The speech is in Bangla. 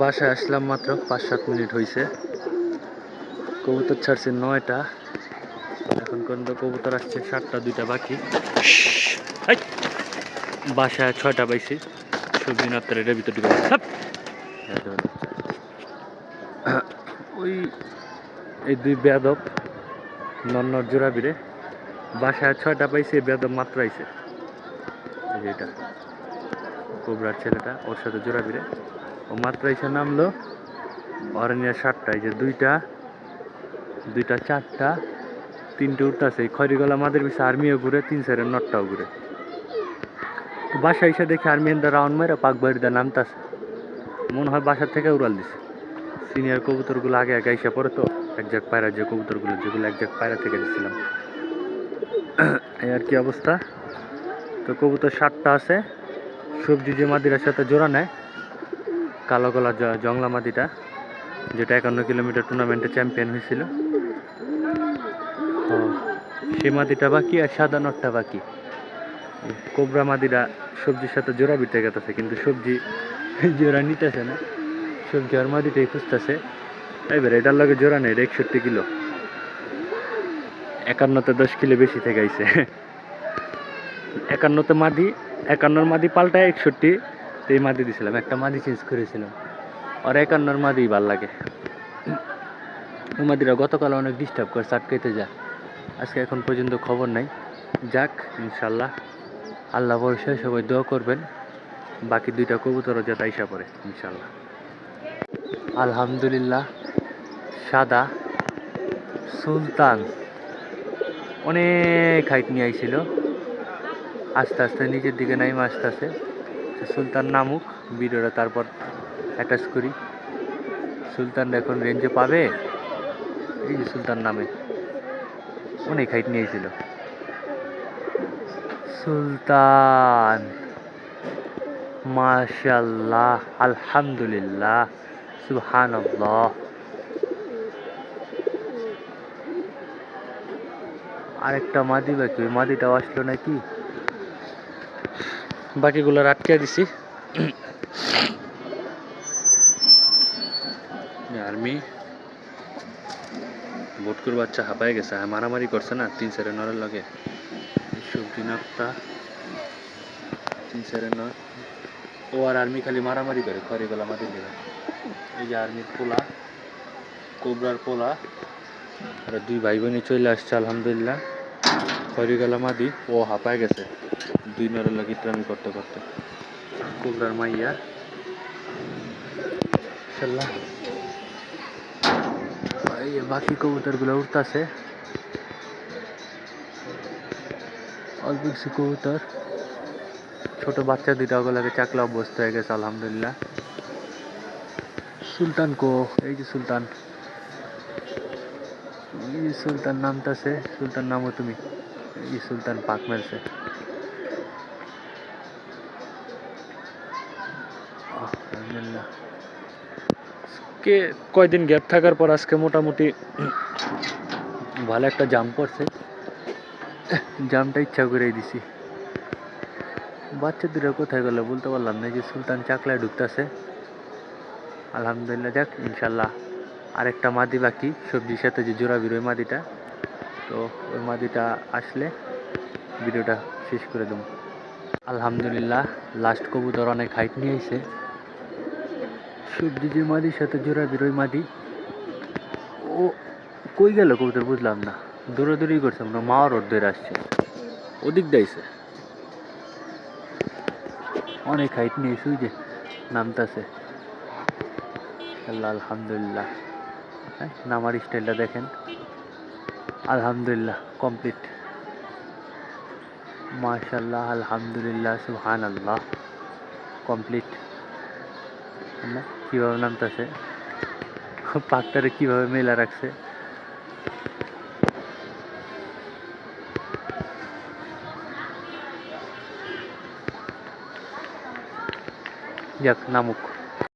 বাসায় আসলাম মাত্র 5-7 মিনিট হয়েছে। কবুতর ছাড়ছে 9টা, এখন পর্যন্ত কবুতর আসছে 7টা, 2টা বাকি। বাসায় 6টা পাইছি। সবজি নাত্তার এটার ভিতর ঢুকে ওই এই দুই বেয়াদব নন্নর জোড়া বিরে বাসায় 6টা পাইছে, বেয়াদব মাত্র আইছে। এটা কোবরার ছেলেটা, ওর সাথে জোড়া বিরে ও মাত্র এসে নামলো। অরণ্যের 7টা, এই যে 2টা 4টা 3টে উঠতেছে। এই খড়িগলা মাদের পিছে আর্মিও ঘুরে, 3-4 নটটাও ঘুরে। বাসা এসে দেখে আর্মি এন্দা রাউন্ড মেরে পাকবাড়িতে নামতাছে, মনে হয় বাসার থেকে উড়াল দিছে। সিনিয়র কবুতরগুলো আগে আগে এসে পড়ে তো, এক জায়গায় পায়রা, যে কবুতরগুলো যেগুলো এক জায়গায় পায়রা থেকে দিচ্ছিলাম, এই আর কি অবস্থা। তো কবুতর 7টা আছে। সবজি যে মাদিরার সাথে জোড়া নেয়, কালো গলা জংলা মাদিটা, যেটা 51 কিলোমিটার টুর্নামেন্টে চ্যাম্পিয়ন হয়েছিল, সে মাদিটা বাকি, আর সাদা নটটা বাকি। কোবরা মাদিরা সবজির সাথে জোড়া বিতে গেছে, কিন্তু সবজি জোড়া নিতেছে না। সবজি আর মাদিটাই খুঁজতেছে। এবার এটার লগে জোড়া নেই, 61 কিলো, 51তে 10 কিলো বেশি থেকে আইছে। 51তে মাদি, 51 মাদি পাল্টায় 61, এই মাদি দিছিলাম, একটা মাদি চেঞ্জ করেছিলাম। আর 51 মাদি ভাল লাগে। মাদিরা গতকাল অনেক ডিস্টার্ব করে, চাটকাইতে যায়। আজকে এখন পর্যন্ত খবর নাই। যাক, ইনশাল্লাহ আল্লাহ ভরসা, সবাই দোয়া করবেন বাকি 2টা কবুতরও যাতে আইসা পড়ে ইনশাল্লাহ। আলহামদুলিল্লাহ, সাদা সুলতান অনেক হাইট নিয়ে আইছিল, আস্তে আস্তে নিচের দিকে নাইমা আসতেছে। সুলতান নামুক, ভিডিওটা তারপর অ্যাটাচ করি। সুলতান এখন রেঞ্জে পাবে। এই যে সুলতান নামে অনেক হাইট নিয়েছিল সুলতান, মাশাআল্লাহ, আলহামদুলিল্লাহ, সুবহানাল্লাহ। আরেকটা মাদি বাকি, ওই মাদিটাও আসলো নাকি, বাকিগুলো আটকে দিছি। আর্মি ভোটকুর বাচ্চা হাঁপায় গেছে, মারামারি করছে না 3-4 নরের লগে। সবজি নাপ্তা 3-4 নর, ও আর আর্মি খালি মারামারি করে খড়িগলা মাদি লেগে। এই যে আর্মির পোলা, কোবরার পোলা, আর 2 ভাই বোনই চলে আসছে আলহামদুলিল্লাহ। খড়িগলা মাদি, ও হাঁপায় গেছে 2 নরের লগে ইত্রামি করতে করতে। কোবরার মাইয়া ইনশাল্লাহ। এই বাকি কবুতরগুলো উঠতেছে, অল্প কিছু কবুতর। ছোট বাচ্চা 2টা ওগুলোকে চাকলা অভ্যস্ত হয়ে গেছে আলহামদুলিল্লাহ। সুলতান কো, এই যে সুলতান, এই সুলতান নামতাছে। সুলতান নামো তুমি, এই সুলতান পাক মেলছে। আলহামদুলিল্লাহ, কে কয়দিন গ্যাপ থাকার পর আজকে মোটামুটি ভালো একটা জাম পড়ছে। জামটা ইচ্ছা করেই দিছি। বাচ্চা 2টা কোথায় গেল বলতে পারলাম না। যে সুলতান চাকলায় ঢুকতেছে আলহামদুলিল্লাহ। যাক, ইনশাল্লাহ আরেকটা মাদি বাকি, সবজির সাথে যে জোড়া বিরোয় মাদিটা, তো ওই মাদিটা আসলে ভিডিওটা শেষ করে দেবো। আলহামদুলিল্লাহ, লাস্ট কবুতর অনেক হাইট নিয়ে এসে। সবজি যে মাদির সাথে জোড়া বিরোয় মাদি, ও কই গেল কবুতর বুঝলাম না, দৌড়াদৌড়ি করছে, আমরা মাও রোড ধরে আসছে, ওদিক দিয়েছে। অনেক হাইট নিয়েছে, ওই যে নামতাছে। আল্লাহ, আলহামদুলিল্লাহ। হ্যাঁ, নামার স্টাইলটা দেখেন। আলহামদুলিল্লাহ, কমপ্লিট, মাশাআল্লাহ, আলহামদুলিল্লাহ, সুবহানাল্লাহ, কমপ্লিট। না কীভাবে নামতেছে, পাকটারে কীভাবে মেলা রাখছে। যাক নামুক।